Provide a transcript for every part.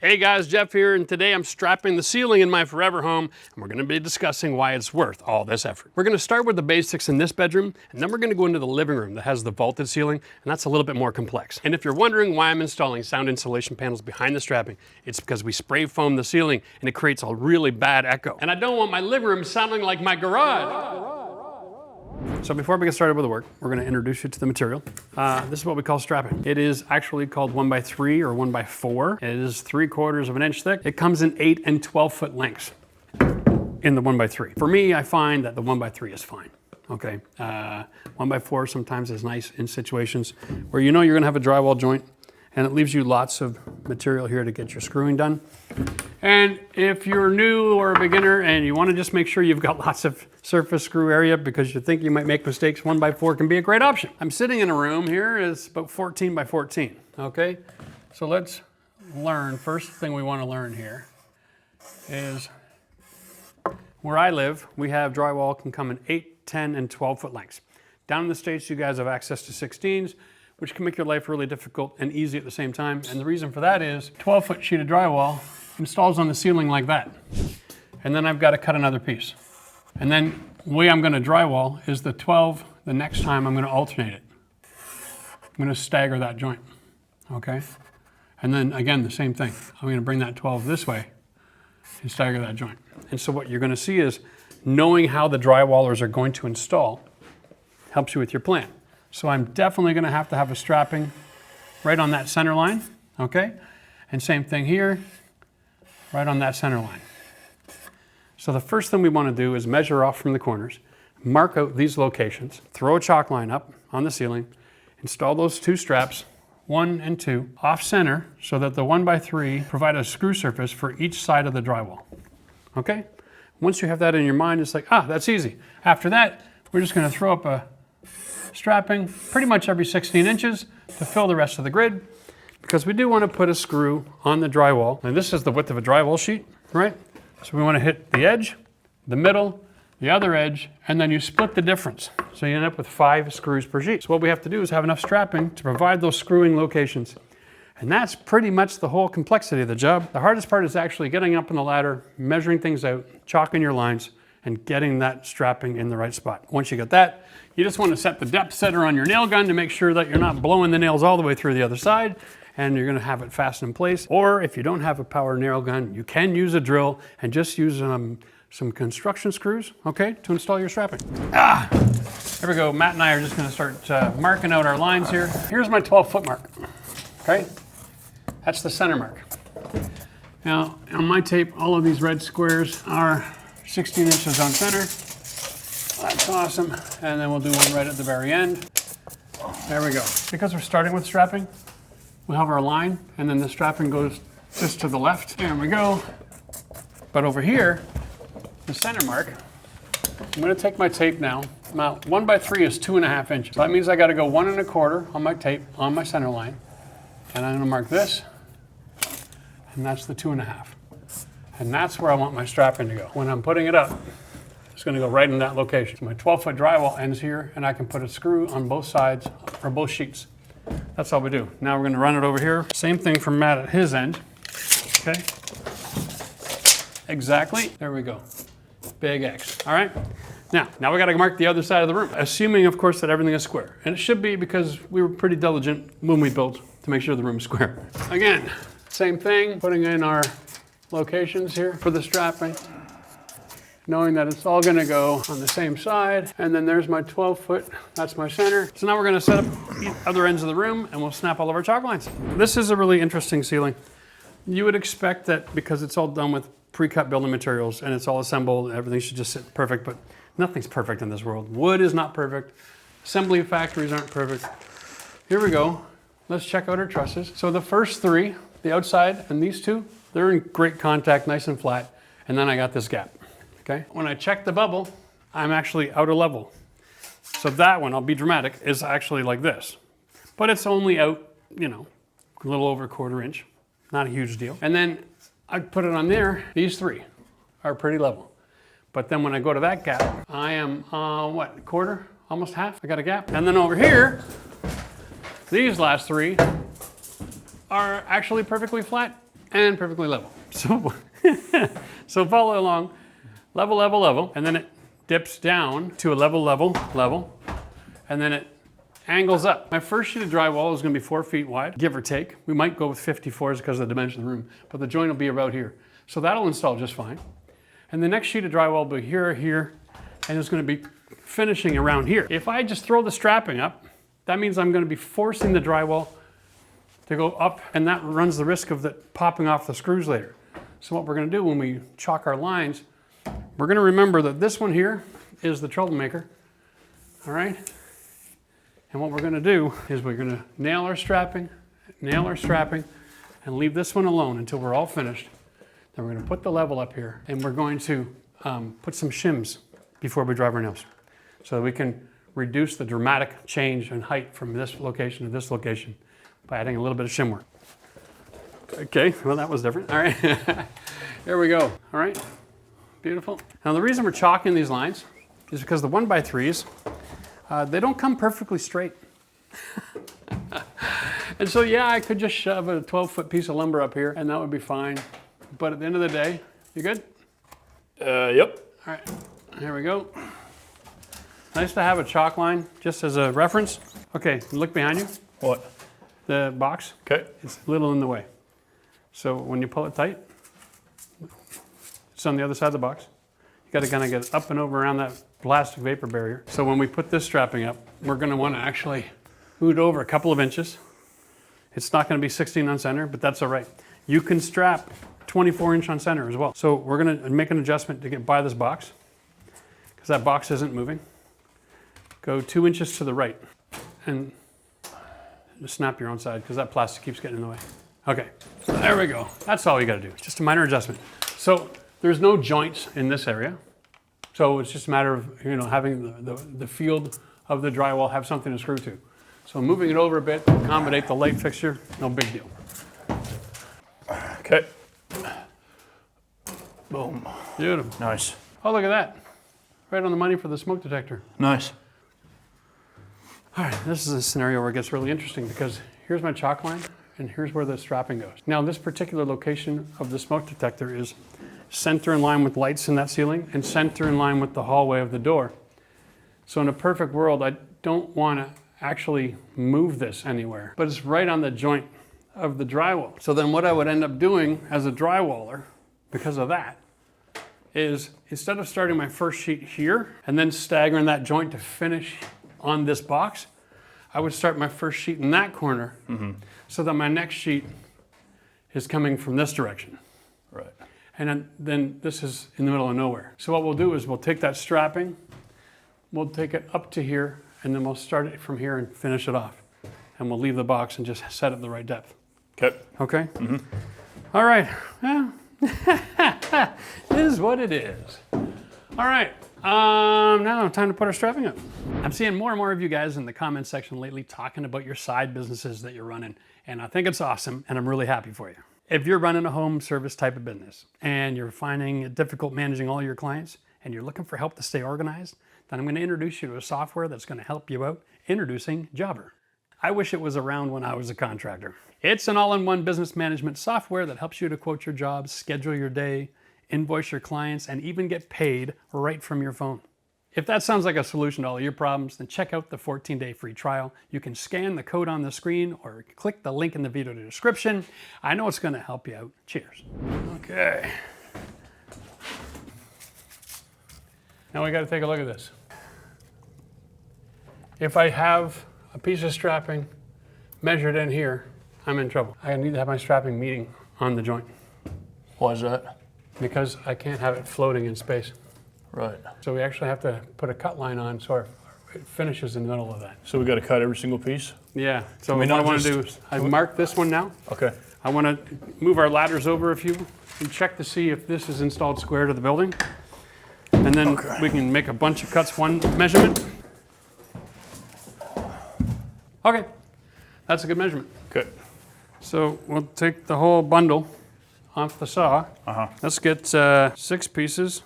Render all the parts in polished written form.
Hey guys, Jeff here, and today I'm strapping the ceiling in my forever home, and we're going to be discussing why it's worth all this effort. We're going to start with the basics in this bedroom, and then we're going to go into the living room that has the vaulted ceiling, and that's a little bit more complex. And if you're wondering why I'm installing sound insulation panels behind the strapping, it's because we spray foam the ceiling, and it creates a really bad echo. And I don't want my living room sounding like my garage. So before we get started with the work, we're going to introduce you to the material. This is what we call strapping. It is actually called 1x3 or 1x4. It is 3/4 of an inch thick. It comes in 8 and 12 foot lengths in the 1x3. For me, I find that the 1x3 is fine. Okay, 1x4 sometimes is nice in situations where you know you're going to have a drywall joint, and it leaves you lots of material here to get your screwing done. And if you're new or a beginner and you want to just make sure you've got lots of surface screw area because you think you might make mistakes, 1x4 can be a great option. I'm sitting in a room here, it's about 14 by 14, okay? So let's learn, first thing we want to learn here is where I live, we have drywall can come in 8, 10, and 12 foot lengths. Down in the States, you guys have access to 16s, which can make your life really difficult and easy at the same time. And the reason for that is 12-foot sheet of drywall installs on the ceiling like that. And then I've got to cut another piece. And then the way I'm going to drywall is the 12, the next time I'm going to alternate it. I'm going to stagger that joint, okay? And then again, the same thing. I'm going to bring that 12 this way and stagger that joint. And so what you're going to see is knowing how the drywallers are going to install helps you with your plan. So I'm definitely going to have a strapping right on that center line, okay? And same thing here, right on that center line. So the first thing we want to do is measure off from the corners, mark out these locations, throw a chalk line up on the ceiling, install those two straps, 1 and 2, off center so that the 1x3 provide a screw surface for each side of the drywall, okay? Once you have that in your mind, it's like, that's easy. After that, we're just going to throw up a strapping pretty much every 16 inches to fill the rest of the grid, because we do want to put a screw on the drywall. And this is the width of a drywall sheet, right? So we want to hit the edge, the middle, the other edge, and then you split the difference. So you end up with 5 screws per sheet. So what we have to do is have enough strapping to provide those screwing locations. And that's pretty much the whole complexity of the job. The hardest part is actually getting up on the ladder, measuring things out, chalking your lines, and getting that strapping in the right spot. Once you get that, you just want to set the depth setter on your nail gun to make sure that you're not blowing the nails all the way through the other side, and you're going to have it fastened in place. Or if you don't have a power nail gun, you can use a drill and just use some construction screws, okay, to install your strapping. There we go. Matt and I are just going to start marking out our lines here. Here's my 12-foot mark, okay? That's the center mark. Now, on my tape, all of these red squares are 16 inches on center. That's awesome. And then we'll do one right at the very end. There we go. Because we're starting with strapping, we'll have our line, and then the strapping goes just to the left. There we go. But over here, the center mark, I'm going to take my tape now. Now, 1x3 is 2.5 inches. So that means I got to go 1 1/4 on my tape on my center line. And I'm going to mark this, and that's the 2.5. And that's where I want my strapping to go. When I'm putting it up, it's going to go right in that location. So my 12-foot drywall ends here, and I can put a screw on both sides, or both sheets. That's all we do. Now we're going to run it over here. Same thing for Matt at his end. Okay. Exactly. There we go. Big X. All right. Now we got to mark the other side of the room, assuming, of course, that everything is square. And it should be, because we were pretty diligent when we built to make sure the room is square. Again, same thing, putting in our locations here for the strapping, knowing that it's all going to go on the same side. And then there's my 12-foot, that's my center. So now we're going to set up the other ends of the room, and we'll snap all of our chalk lines. This is a really interesting ceiling. You would expect that because it's all done with pre-cut building materials and it's all assembled, everything should just sit perfect, but nothing's perfect in this world. Wood is not perfect. Assembly factories aren't perfect. Here we go. Let's check out our trusses. So the first 3, the outside and these 2, they're in great contact, nice and flat. And then I got this gap, okay? When I check the bubble, I'm actually out of level. So that one, I'll be dramatic, is actually like this. But it's only out, you know, a little over 1/4 inch. Not a huge deal. And then I put it on there. These 3 are pretty level. But then when I go to that gap, I am, what, 1/4? Almost half? I got a gap. And then over here, these last 3 are actually perfectly flat and perfectly level. So, so follow along, level, level, level, and then it dips down to a level, level, level, and then it angles up. My first sheet of drywall is going to be 4 feet wide, give or take. We might go with 54s because of the dimension of the room, but the joint will be about here. So that'll install just fine. And the next sheet of drywall will be here, here, and it's going to be finishing around here. If I just throw the strapping up, that means I'm going to be forcing the drywall to go up, and that runs the risk of it popping off the screws later. So what we're going to do when we chalk our lines, we're going to remember that this one here is the troublemaker, all right? And what we're going to do is we're going to nail our strapping, and leave this one alone until we're all finished. Then we're going to put the level up here, and we're going to put some shims before we drive our nails, so that we can reduce the dramatic change in height from this location to this location by adding a little bit of shim work. Okay, well that was different. All right, there we go. All right, beautiful. Now the reason we're chalking these lines is because the 1x3s, they don't come perfectly straight. And so yeah, I could just shove a 12-foot piece of lumber up here and that would be fine. But at the end of the day, you good? Yep. All right, here we go. Nice to have a chalk line just as a reference. Okay, look behind you. What? The box. Okay. It's a little in the way. So when you pull it tight, it's on the other side of the box. You got to kind of get up and over around that plastic vapor barrier. So when we put this strapping up, we're going to want to actually boot over a couple of inches. It's not going to be 16 on center, but that's all right. You can strap 24-inch on center as well. So we're going to make an adjustment to get by this box because that box isn't moving. Go 2 inches to the right and just snap your own side because that plastic keeps getting in the way. Okay, there we go. That's all you got to do. Just a minor adjustment. So there's no joints in this area. So it's just a matter of having the field of the drywall have something to screw to. So moving it over a bit, accommodate the light fixture, no big deal. Okay. Boom. Beautiful. Nice. Oh, look at that. Right on the money for the smoke detector. Nice. All right, this is a scenario where it gets really interesting because here's my chalk line and here's where the strapping goes. Now this particular location of the smoke detector is center in line with lights in that ceiling and center in line with the hallway of the door. So in a perfect world, I don't want to actually move this anywhere, but it's right on the joint of the drywall. So then what I would end up doing as a drywaller, because of that, is instead of starting my first sheet here and then staggering that joint to finish on this box, I would start my first sheet in that corner so that my next sheet is coming from this direction. Right. And then this is in the middle of nowhere. So what we'll do is we'll take that strapping, we'll take it up to here, and then we'll start it from here and finish it off. And we'll leave the box and just set it the right depth. Okay. Okay? All right. Well, it is what it is. All right. Now time to put our strapping up. I'm seeing more and more of you guys in the comment section lately talking about your side businesses that you're running, and I think it's awesome, and I'm really happy for you. If you're running a home service type of business and you're finding it difficult managing all your clients and you're looking for help to stay organized, then I'm going to introduce you to a software that's going to help you out. Introducing Jobber. I wish it was around when I was a contractor. It's an all-in-one business management software that helps you to quote your jobs, schedule your day, invoice your clients, and even get paid right from your phone. If that sounds like a solution to all your problems, then check out the 14-day free trial. You can scan the code on the screen or click the link in the video description. I know it's going to help you out. Cheers. Okay. Now we got to take a look at this. If I have a piece of strapping measured in here, I'm in trouble. I need to have my strapping meeting on the joint. Why is that? Because I can't have it floating in space. Right. So we actually have to put a cut line on so it finishes in the middle of that. So we got to cut every single piece? Yeah. So what I want to do is I've marked this one now. Okay. I want to move our ladders over a few and check to see if this is installed square to the building. And then we can make a bunch of cuts, one measurement. Okay. That's a good measurement. Okay. So we'll take the whole bundle off the saw. Let's get 6 pieces.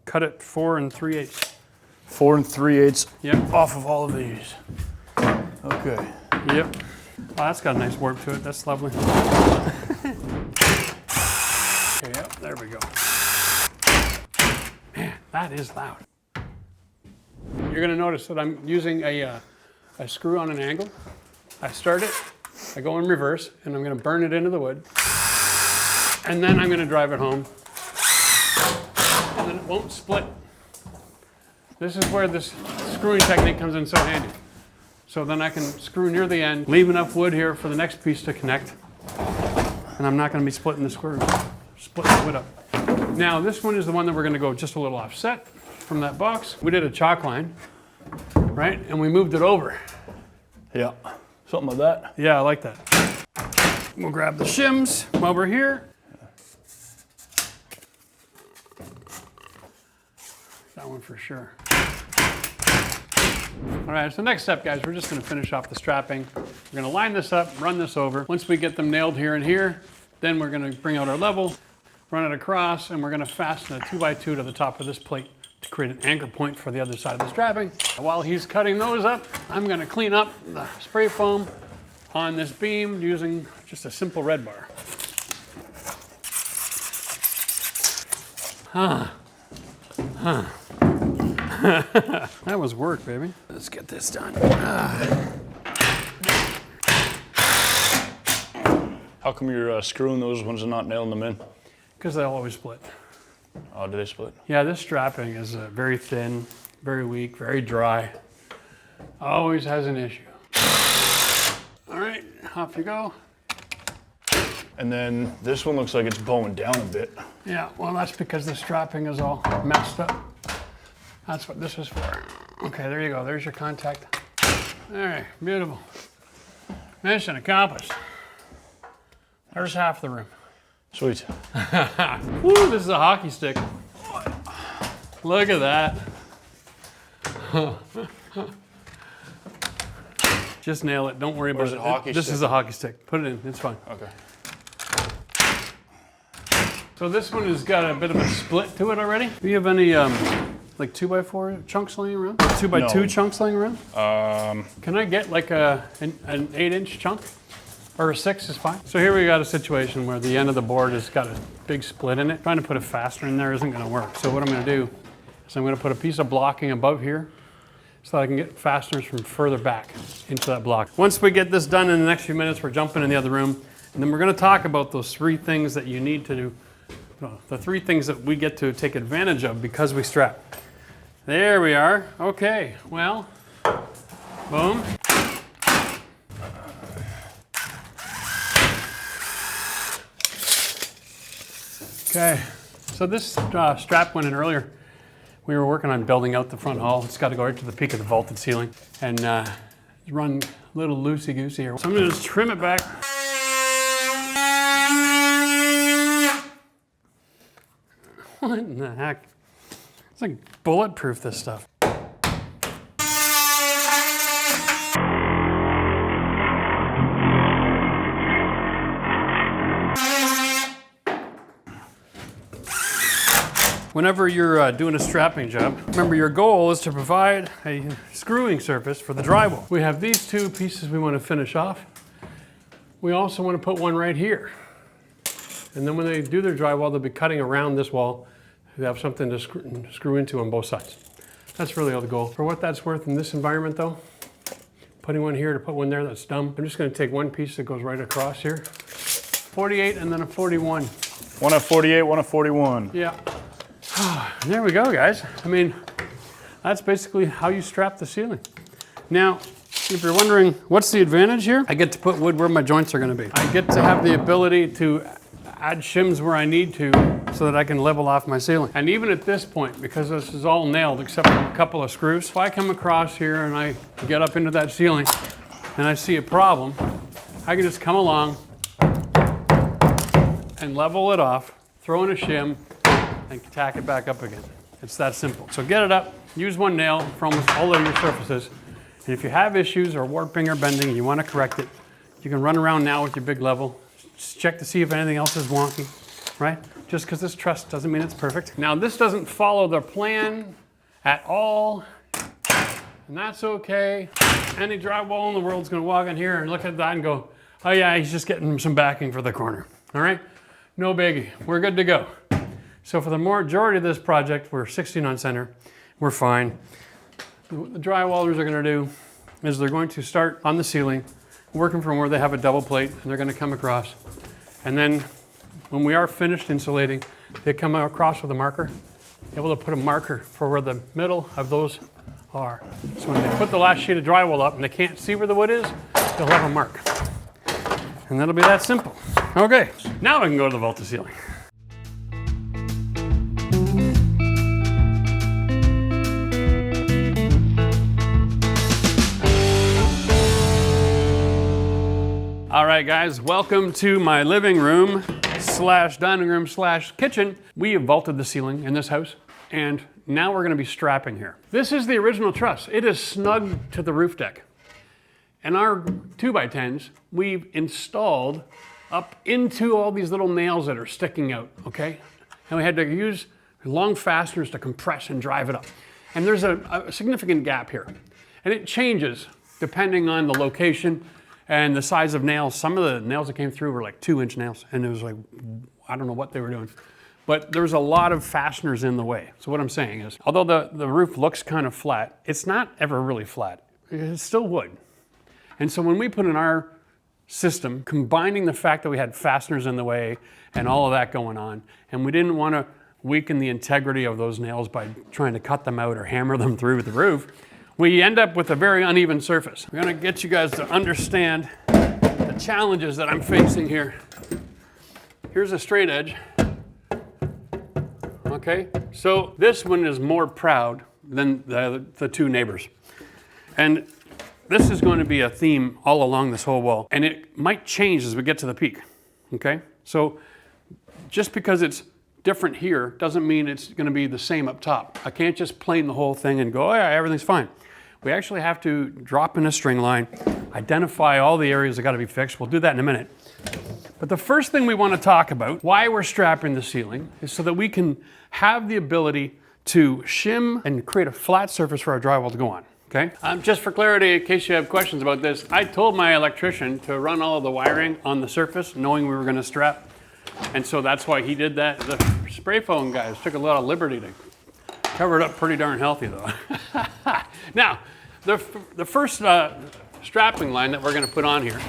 Cut it 4 3/8. 4 3/8. Yep. Off of all of these. Okay. Yep. Oh, that's got a nice warp to it. That's lovely. Okay, yep, there we go. Man, that is loud. You're gonna notice that I'm using a screw on an angle. I start it, I go in reverse, and I'm gonna burn it into the wood. And then I'm gonna drive it home. And then it won't split. This is where this screwing technique comes in so handy. So then I can screw near the end, leave enough wood here for the next piece to connect. And I'm not gonna be splitting the screws, splitting the wood up. Now this one is the one that we're gonna go just a little offset from that box. We did a chalk line, right? And we moved it over. Yeah, something like that. Yeah, I like that. We'll grab the shims while we're here. That one for sure. All right, so next step, guys, we're just gonna finish off the strapping. We're gonna line this up, run this over. Once we get them nailed here and here, then we're gonna bring out our level, run it across, and we're gonna fasten a 2x2 to the top of this plate to create an anchor point for the other side of the strapping. While he's cutting those up, I'm gonna clean up the spray foam on this beam using just a simple red bar. That was work, baby. Let's get this done. How come you're screwing those ones and not nailing them in? Because they'll always split. Oh, do they split? Yeah, this strapping is very thin, very weak, very dry. Always has an issue. All right, off you go. And then this one looks like it's bowing down a bit. Yeah, well, that's because the strapping is all messed up. That's what this is for. Okay, there you go. There's your contact. All right, beautiful. Mission accomplished. There's half the room. Sweet. Woo, this is a hockey stick. Look at that. Just nail it. Don't worry about it. Hockey This stick? is a hockey stick. Put it in. It's fine. Okay. So this one has got a bit of a split to it already. Do you have any like 2x4 chunks laying around? 2x2 No. chunks laying around? Can I get like an 8-inch chunk? Or a 6 is fine. So here we got a situation where the end of the board has got a big split in it. Trying to put a fastener in there isn't gonna work. So what I'm gonna do is I'm gonna put a piece of blocking above here so that I can get fasteners from further back into that block. Once we get this done in the next few minutes, we're jumping in the other room, and then we're gonna talk about those 3 things that you need to do, the 3 things that we get to take advantage of because we strap. There we are. Okay, well, boom. Okay, so this strap went in earlier. We were working on building out the front hall. It's got to go right to the peak of the vaulted ceiling and run a little loosey-goosey here. So I'm gonna just trim it back. What in the heck? It's like bulletproof, this stuff. Whenever you're doing a strapping job, remember your goal is to provide a screwing surface for the drywall. We have these 2 pieces we want to finish off. We also want to put one right here. And then when they do their drywall, they'll be cutting around this wall. They have something to screw into on both sides. That's really all the goal. For what that's worth in this environment though, putting one here to put one there, that's dumb. I'm just going to take one piece that goes right across here. 48 and then a 41. One at 48, one at 41. Yeah. There we go, guys. I mean, that's basically how you strap the ceiling. Now, if you're wondering, what's the advantage here? I get to put wood where my joints are gonna be. I get to have the ability to add shims where I need to so that I can level off my ceiling. And even at this point, because this is all nailed except for a couple of screws, if I come across here and I get up into that ceiling and I see a problem, I can just come along and level it off, throw in a shim, and tack it back up again. It's that simple. So get it up, use one nail for almost all of your surfaces. And if you have issues or warping or bending, you want to correct it, you can run around now with your big level, just check to see if anything else is wonky, right? Just because it's truss doesn't mean it's perfect. Now this doesn't follow the plan at all, and that's okay. Any drywall in the world is going to walk in here and look at that and go, oh yeah, he's just getting some backing for the corner, all right? no biggie, we're good to go. So for the majority of this project, we're 16 on center, we're fine. What the drywallers are gonna do is they're going to start on the ceiling, working from where they have a double plate, and they're gonna come across. And then when we are finished insulating, they come across with a marker, able to put a marker for where the middle of those are. So when they put the last sheet of drywall up and they can't see where the wood is, they'll have a mark. And that'll be that simple. Okay, now we can go to the vaulted ceiling. All right, guys, welcome to my living room slash dining room slash kitchen. We have vaulted the ceiling in this house, and now we're gonna be strapping here. This is the original truss. It is snug to the roof deck. And our 2x10s, we've installed up into all these little nails that are sticking out, okay? And we had to use long fasteners to compress and drive it up. And there's a significant gap here. And it changes depending on the location and the size of nails. Some of the nails that came through were like 2-inch nails, and it was like, I don't know what they were doing. But there was a lot of fasteners in the way. So what I'm saying is, although the roof looks kind of flat, it's not ever really flat. It's still wood. And so when we put in our system, combining the fact that we had fasteners in the way and all of that going on, and we didn't want to weaken the integrity of those nails by trying to cut them out or hammer them through the roof, we end up with a very uneven surface. We're gonna get you guys to understand the challenges that I'm facing here. Here's a straight edge. Okay, so this one is more proud than the two neighbors. And this is going to be a theme all along this whole wall, and it might change as we get to the peak, okay? So just because it's different here doesn't mean it's gonna be the same up top. I can't just plane the whole thing and go, oh yeah, everything's fine. We actually have to drop in a string line, identify all the areas that gotta be fixed. We'll do that in a minute. But the first thing we wanna talk about, why we're strapping the ceiling, is so that we can have the ability to shim and create a flat surface for our drywall to go on. Okay. Just for clarity, in case you have questions about this, I told my electrician to run all of the wiring on the surface, knowing we were going to strap. And so that's why he did that. The spray foam guys took a lot of liberty to cover it up pretty darn healthy, though. Now, the first strapping line that we're going to put on here,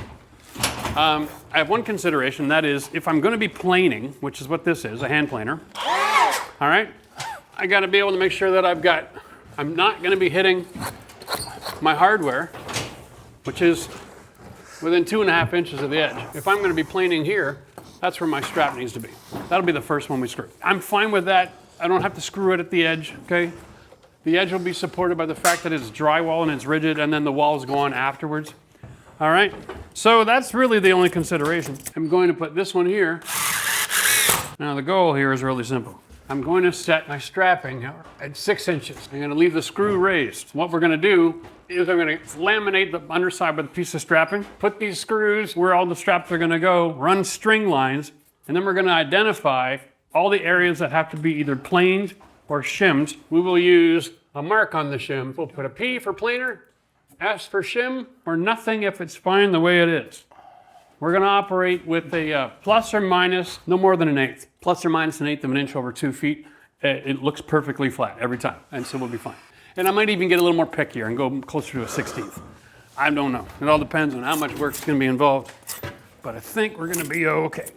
I have one consideration. That is, if I'm going to be planing, which is what this is, a hand planer, all right, I got to be able to make sure that I'm not going to be hitting my hardware, which is within 2.5 inches of the edge. If I'm going to be planing here, that's where my strap needs to be. That'll be the first one we screw. I'm fine with that. I don't have to screw it at the edge, okay? The edge will be supported by the fact that it's drywall and it's rigid, and then the walls go on afterwards. All right? So that's really the only consideration. I'm going to put this one here. Now the goal here is really simple. I'm going to set my strapping at 6 inches. I'm going to leave the screw raised. What we're going to do is I'm going to laminate the underside with a piece of strapping, put these screws where all the straps are going to go, run string lines, and then we're going to identify all the areas that have to be either planed or shimmed. We will use a mark on the shim. We'll put a P for planer, S for shim, or nothing if it's fine the way it is. We're going to operate with a plus or minus no more than 1/8. Plus or minus 1/8 of an inch over 2 feet. It looks perfectly flat every time, and so we'll be fine. And I might even get a little more pickier and go closer to a 1/16. I don't know. It all depends on how much work's going to be involved. But I think we're going to be okay.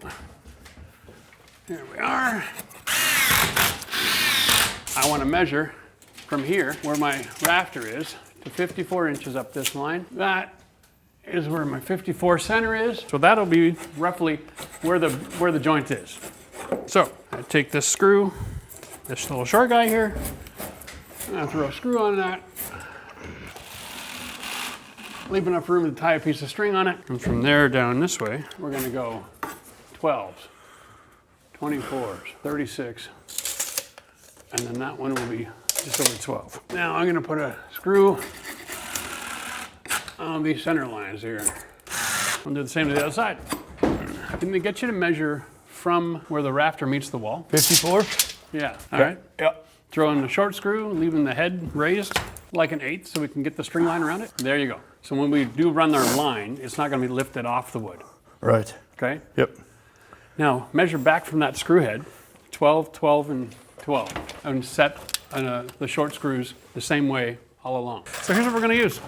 Here we are. I want to measure from here where my rafter is to 54 inches up this line. That is where my 54 center is. So that'll be roughly where the joint is. So I take this screw, this little short guy here, and I throw a screw on that. Leave enough room to tie a piece of string on it. And from there down this way, we're gonna go 12s, 24s, 36, and then that one will be just over 12. Now I'm gonna put a screw on these center lines here. I'll do the same to the other side. Can they get you to measure from where the rafter meets the wall? 54? Yeah, all Okay. right. Yep. Throw in the short screw, leaving the head raised like 1/8 so we can get the string line around it. There you go. So when we do run our line, it's not gonna be lifted off the wood, Right. okay? Yep. Now measure back from that screw head, 12, 12, and 12, and set the short screws the same way all along. So here's what we're going to use.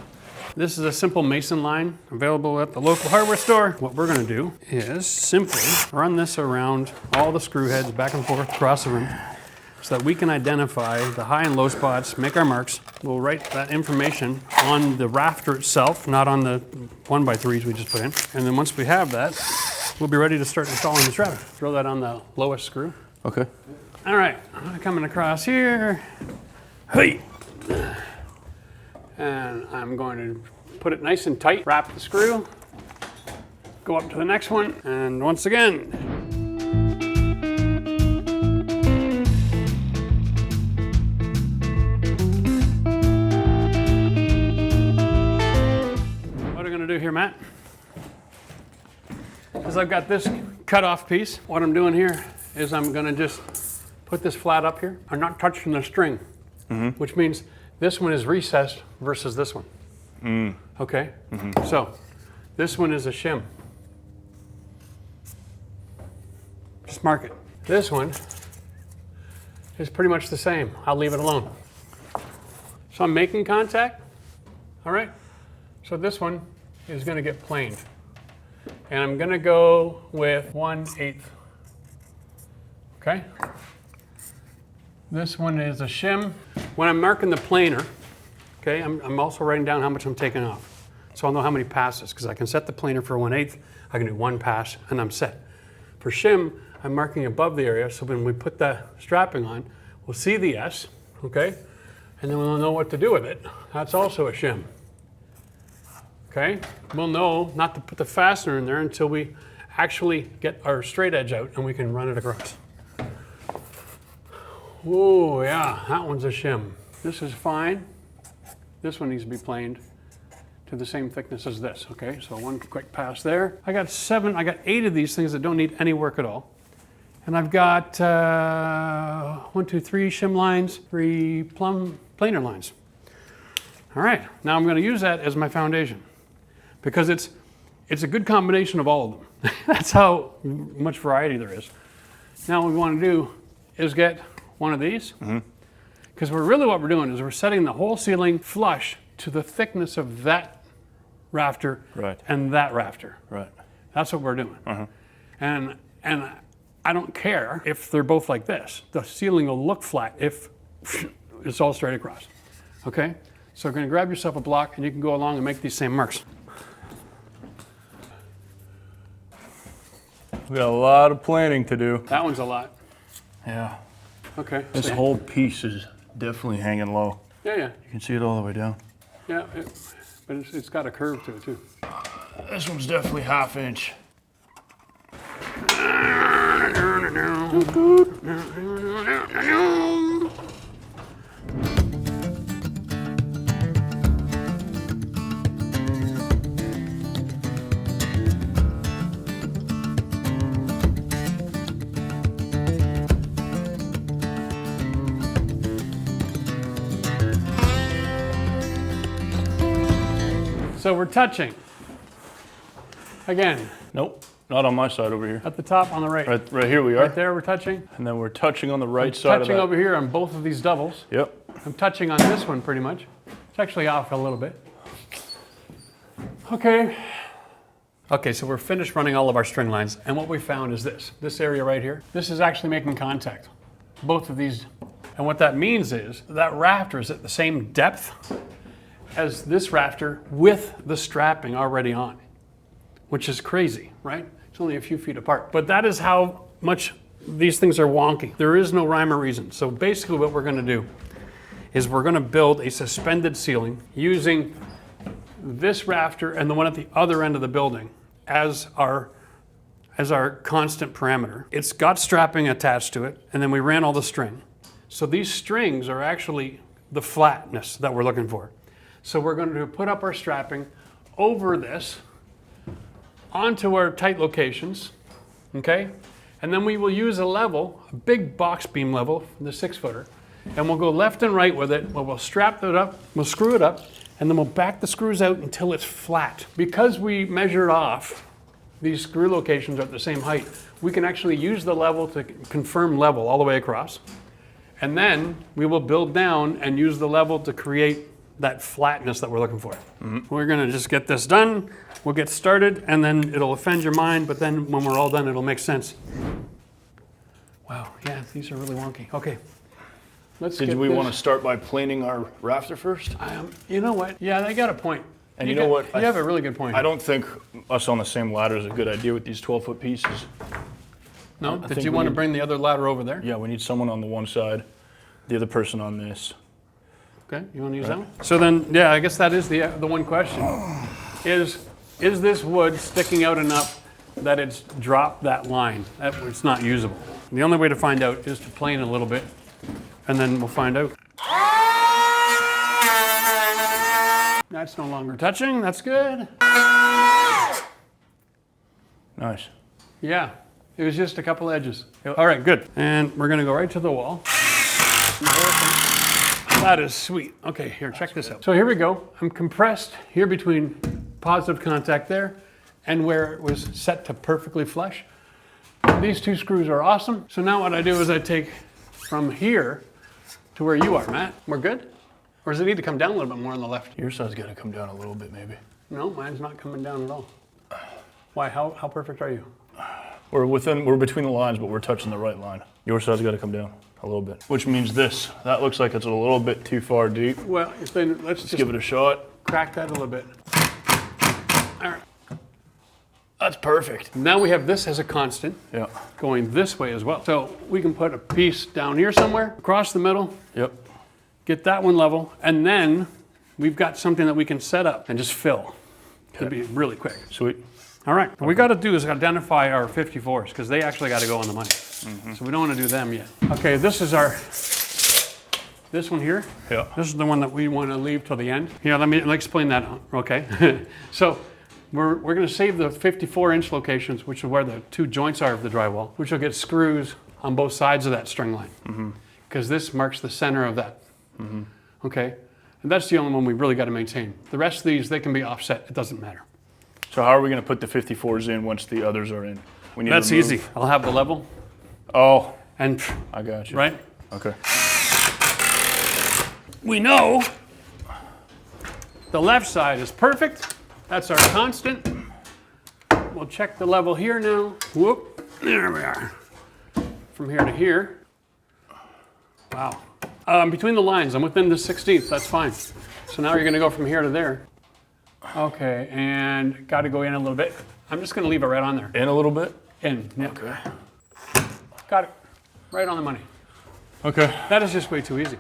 This is a simple Mason line available at the local hardware store. What we're going to do is simply run this around all the screw heads back and forth across the room so that we can identify the high and low spots, make our marks. We'll write that information on the rafter itself, not on the 1x3s we just put in. And then once we have that, we'll be ready to start installing the strap. Throw that on the lowest screw. Okay. All right, coming across here. Hey. And I'm going to put it nice and tight, wrap the screw, go up to the next one, and once again. What are we going to do here, Matt? Because I've got this cut off piece, what I'm doing here is I'm going to just put this flat up here. I'm not touching the string, which means this one is recessed versus this one. Okay? So this one is a shim. Just mark it. This one is pretty much the same. I'll leave it alone. So I'm making contact. All right? So this one is going to get planed. And I'm going to go with 1/8. Okay? This one is a shim. When I'm marking the planer, okay, I'm also writing down how much I'm taking off. So I'll know how many passes, because I can set the planer for 1/8, I can do one pass, and I'm set. For shim, I'm marking above the area, so when we put the strapping on, we'll see the S, okay? And then we'll know what to do with it. That's also a shim. Okay? We'll know not to put the fastener in there until we actually get our straight edge out and we can run it across. Oh yeah, that one's a shim. This is fine. This one needs to be planed to the same thickness as this, okay? So one quick pass there. I got 8 of these things that don't need any work at all. And I've got 1, 2, 3 shim lines, 3 planer lines. All right, now I'm gonna use that as my foundation because it's a good combination of all of them. That's how much variety there is. Now what we wanna do is get one of these, because what we're doing is we're setting the whole ceiling flush to the thickness of that rafter and that rafter. Right. That's what we're doing. And I don't care if they're both like this. The ceiling will look flat if it's all straight across. Okay? So you're going to grab yourself a block and you can go along and make these same marks. We got a lot of planning to do. That one's a lot. Yeah. Okay. This whole piece is definitely hanging low. Yeah. You can see it all the way down. Yeah, but it's got a curve to it too. This one's definitely 1/2 inch. So we're touching. Again. Nope, not on my side over here. At the top on the right. Right here we are. Right there we're touching. And then we're touching on the right side of that. Touching over here on both of these doubles. Yep. I'm touching on this one pretty much. It's actually off a little bit. Okay. Okay, so we're finished running all of our string lines, and what we found is this area right here. This is actually making contact. Both of these. And what that means is that rafter is at the same depth as this rafter with the strapping already on, which is crazy, right? It's only a few feet apart. But that is how much these things are wonky. There is no rhyme or reason. So basically what we're gonna do is we're gonna build a suspended ceiling using this rafter and the one at the other end of the building as our constant parameter. It's got strapping attached to it, and then we ran all the string. So these strings are actually the flatness that we're looking for. So we're going to put up our strapping over this onto our tight locations, okay? And then we will use a level, a big box beam level, the 6-footer, and we'll go left and right with it. We'll strap it up, we'll screw it up, and then we'll back the screws out until it's flat. Because we measured off these screw locations are at the same height, we can actually use the level to confirm level all the way across. And then we will build down and use the level to create that flatness that we're looking for. We're gonna just get this done. We'll get started, and then it'll offend your mind, but then when we're all done, it'll make sense. Wow, yeah, these are really wonky. Okay, let's Did we want to start by planing our rafter first? You know what? Yeah, they got a point. And you know what? You have a really good point. I don't think us on the same ladder is a good idea with these 12-foot pieces. No? Did you want to bring the other ladder over there? Yeah, we need someone on the one side, the other person on this. Okay, you want to use that one? So then, yeah, I guess that is the one question. Is this wood sticking out enough that it's dropped that line? It's not usable. The only way to find out is to plane a little bit, and then we'll find out. That's no longer touching. That's good. Nice. Yeah, it was just a couple edges. All right, good. And we're going to go right to the wall. That is sweet. Okay, here, check this out. So here we go. I'm compressed here between positive contact there and where it was set to perfectly flush. These two screws are awesome. So now what I do is I take from here to where you are, Matt. We're good? Or does it need to come down a little bit more on the left? Your side's got to come down a little bit, maybe. No, mine's not coming down at all. Why? How perfect are you? We're between the lines, but we're touching the right line. Your side's got to come down a little bit, which means this. That looks like it's a little bit too far deep. Well, then let's just give it a shot. Crack that a little bit. All right. That's perfect. Now we have this as a constant, Yeah. going this way as well. So we can put a piece down here somewhere, across the middle. Yep. Get that one level, and then we've got something that we can set up and just fill. It'll be really quick. Sweet. All right, what we got to do is identify our 54s, because they actually got to go on the money. So we don't want to do them yet. Okay, this is this one here. Yeah. This is the one that we want to leave till the end. Here, let me explain that, okay? So we're going to save the 54-inch locations, which is where the two joints are of the drywall, which will get screws on both sides of that string line, because this marks the center of that. Okay, and that's the only one we really got to maintain. The rest of these, they can be offset. It doesn't matter. So how are we going to put the 54s in once the others are in? We need That's to remove. easy. I'll have the level. Oh, And I got you. right, Okay. we know the left side is perfect. That's our constant. We'll check the level here now. Whoop, there we are. From here to here. Wow. Between the lines, I'm within the 16th, that's fine. So now you're gonna go from here to there. Okay, and gotta go in a little bit. I'm just gonna leave it right on there. In a little bit? In, yeah. Okay. Got it, right on the money. Okay. That is just way too easy.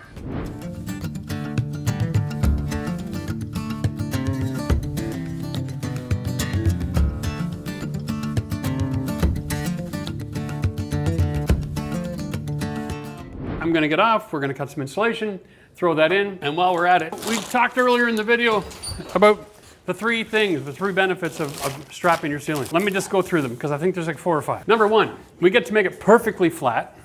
I'm gonna get off, we're gonna cut some insulation, throw that in, and while we're at it, we talked earlier in the video about the three benefits of strapping your ceiling. Let me just go through them, because I think there's like 4 or 5. Number 1, we get to make it perfectly flat,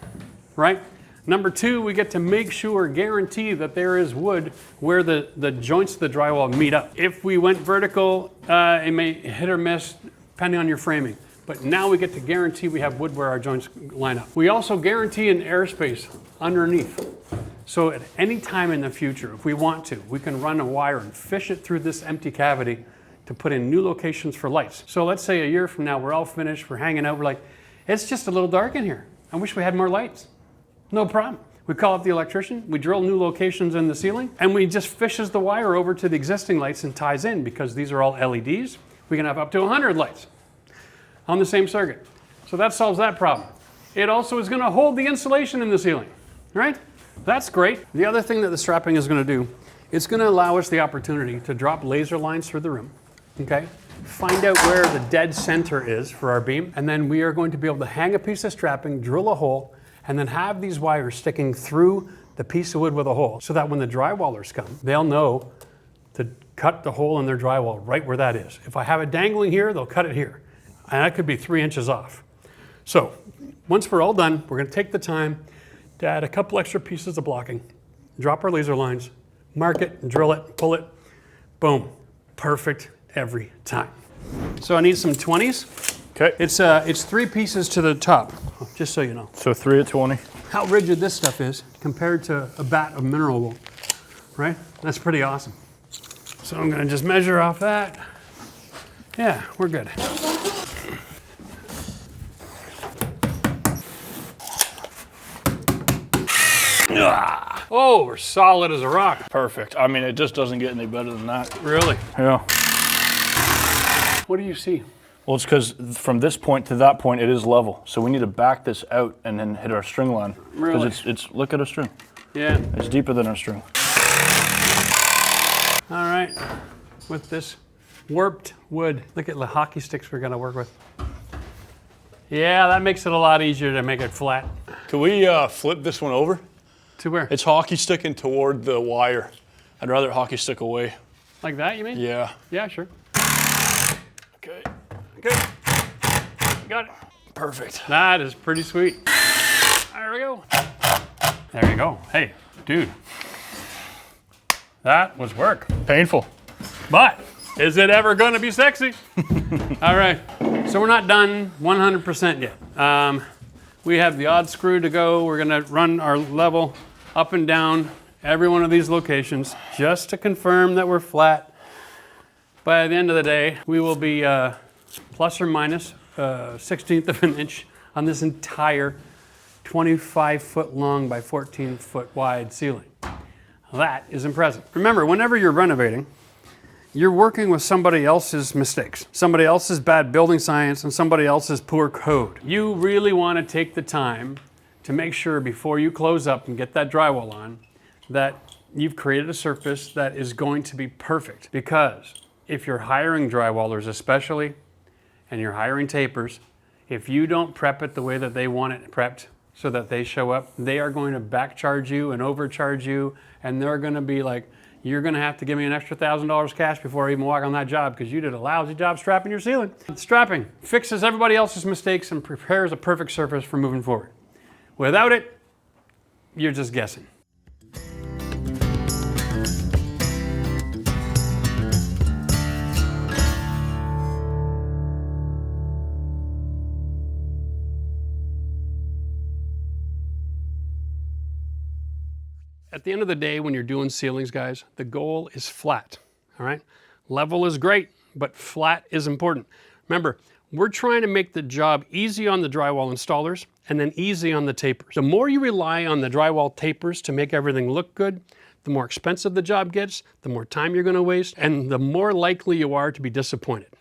right? Number 2, we get to make sure, guarantee that there is wood where the joints of the drywall meet up. If we went vertical, it may hit or miss, depending on your framing. But now we get to guarantee we have wood where our joints line up. We also guarantee an airspace underneath. So at any time in the future, if we want to, we can run a wire and fish it through this empty cavity to put in new locations for lights. So let's say a year from now, we're all finished, we're hanging out, we're like, it's just a little dark in here. I wish we had more lights. No problem. We call up the electrician, we drill new locations in the ceiling, and we just fishes the wire over to the existing lights and ties in, because these are all LEDs. We can have up to 100 lights on the same circuit. So that solves that problem. It also is gonna hold the insulation in the ceiling, right? That's great. The other thing that the strapping is gonna do, it's gonna allow us the opportunity to drop laser lines through the room, okay? Find out where the dead center is for our beam, and then we are going to be able to hang a piece of strapping, drill a hole, and then have these wires sticking through the piece of wood with a hole, so that when the drywallers come, they'll know to cut the hole in their drywall right where that is. If I have it dangling here, they'll cut it here. And that could be 3 inches off. So once we're all done, we're gonna take the time to add a couple extra pieces of blocking, drop our laser lines, mark it, drill it, pull it, boom, perfect every time. So I need some 20s. Okay. It's 3 pieces to the top, just so you know. So 3 at 20. How rigid this stuff is compared to a bat of mineral wool, right? That's pretty awesome. So I'm gonna just measure off that. Yeah, we're good. Oh, we're solid as a rock. Perfect. I mean, it just doesn't get any better than that. Really? Yeah. What do you see? Well, it's because from this point to that point, it is level. So we need to back this out and then hit our string line. Really? Because it's look at our string. Yeah. It's deeper than our string. All right. With this warped wood, look at the hockey sticks we're gonna work with. Yeah, that makes it a lot easier to make it flat. Can we flip this one over? To where? It's hockey sticking toward the wire. I'd rather hockey stick away. Like that, you mean? Yeah. Yeah, sure. Okay. Good. Got it. Perfect. That is pretty sweet. There we go. There you go. Hey, dude. That was work. Painful. But is it ever going to be sexy? All right. So we're not done 100% yet. We have the odd screw to go. We're going to run our level up and down every one of these locations just to confirm that we're flat. By the end of the day, we will be plus or minus 1/16 of an inch on this entire 25-foot long by 14-foot wide ceiling. That is impressive. Remember, whenever you're renovating, you're working with somebody else's mistakes, somebody else's bad building science, and somebody else's poor code. You really want to take the time to make sure before you close up and get that drywall on that you've created a surface that is going to be perfect. Because if you're hiring drywallers especially, and you're hiring tapers, if you don't prep it the way that they want it prepped so that they show up, they are going to back charge you and overcharge you, and they're going to be like, you're going to have to give me an extra $1,000 cash before I even walk on that job because you did a lousy job strapping your ceiling. Strapping fixes everybody else's mistakes and prepares a perfect surface for moving forward. Without it, you're just guessing. At the end of the day, when you're doing ceilings, guys, the goal is flat, all right? Level is great, but flat is important. Remember, we're trying to make the job easy on the drywall installers and then easy on the tapers. The more you rely on the drywall tapers to make everything look good, the more expensive the job gets, the more time you're gonna waste, and the more likely you are to be disappointed.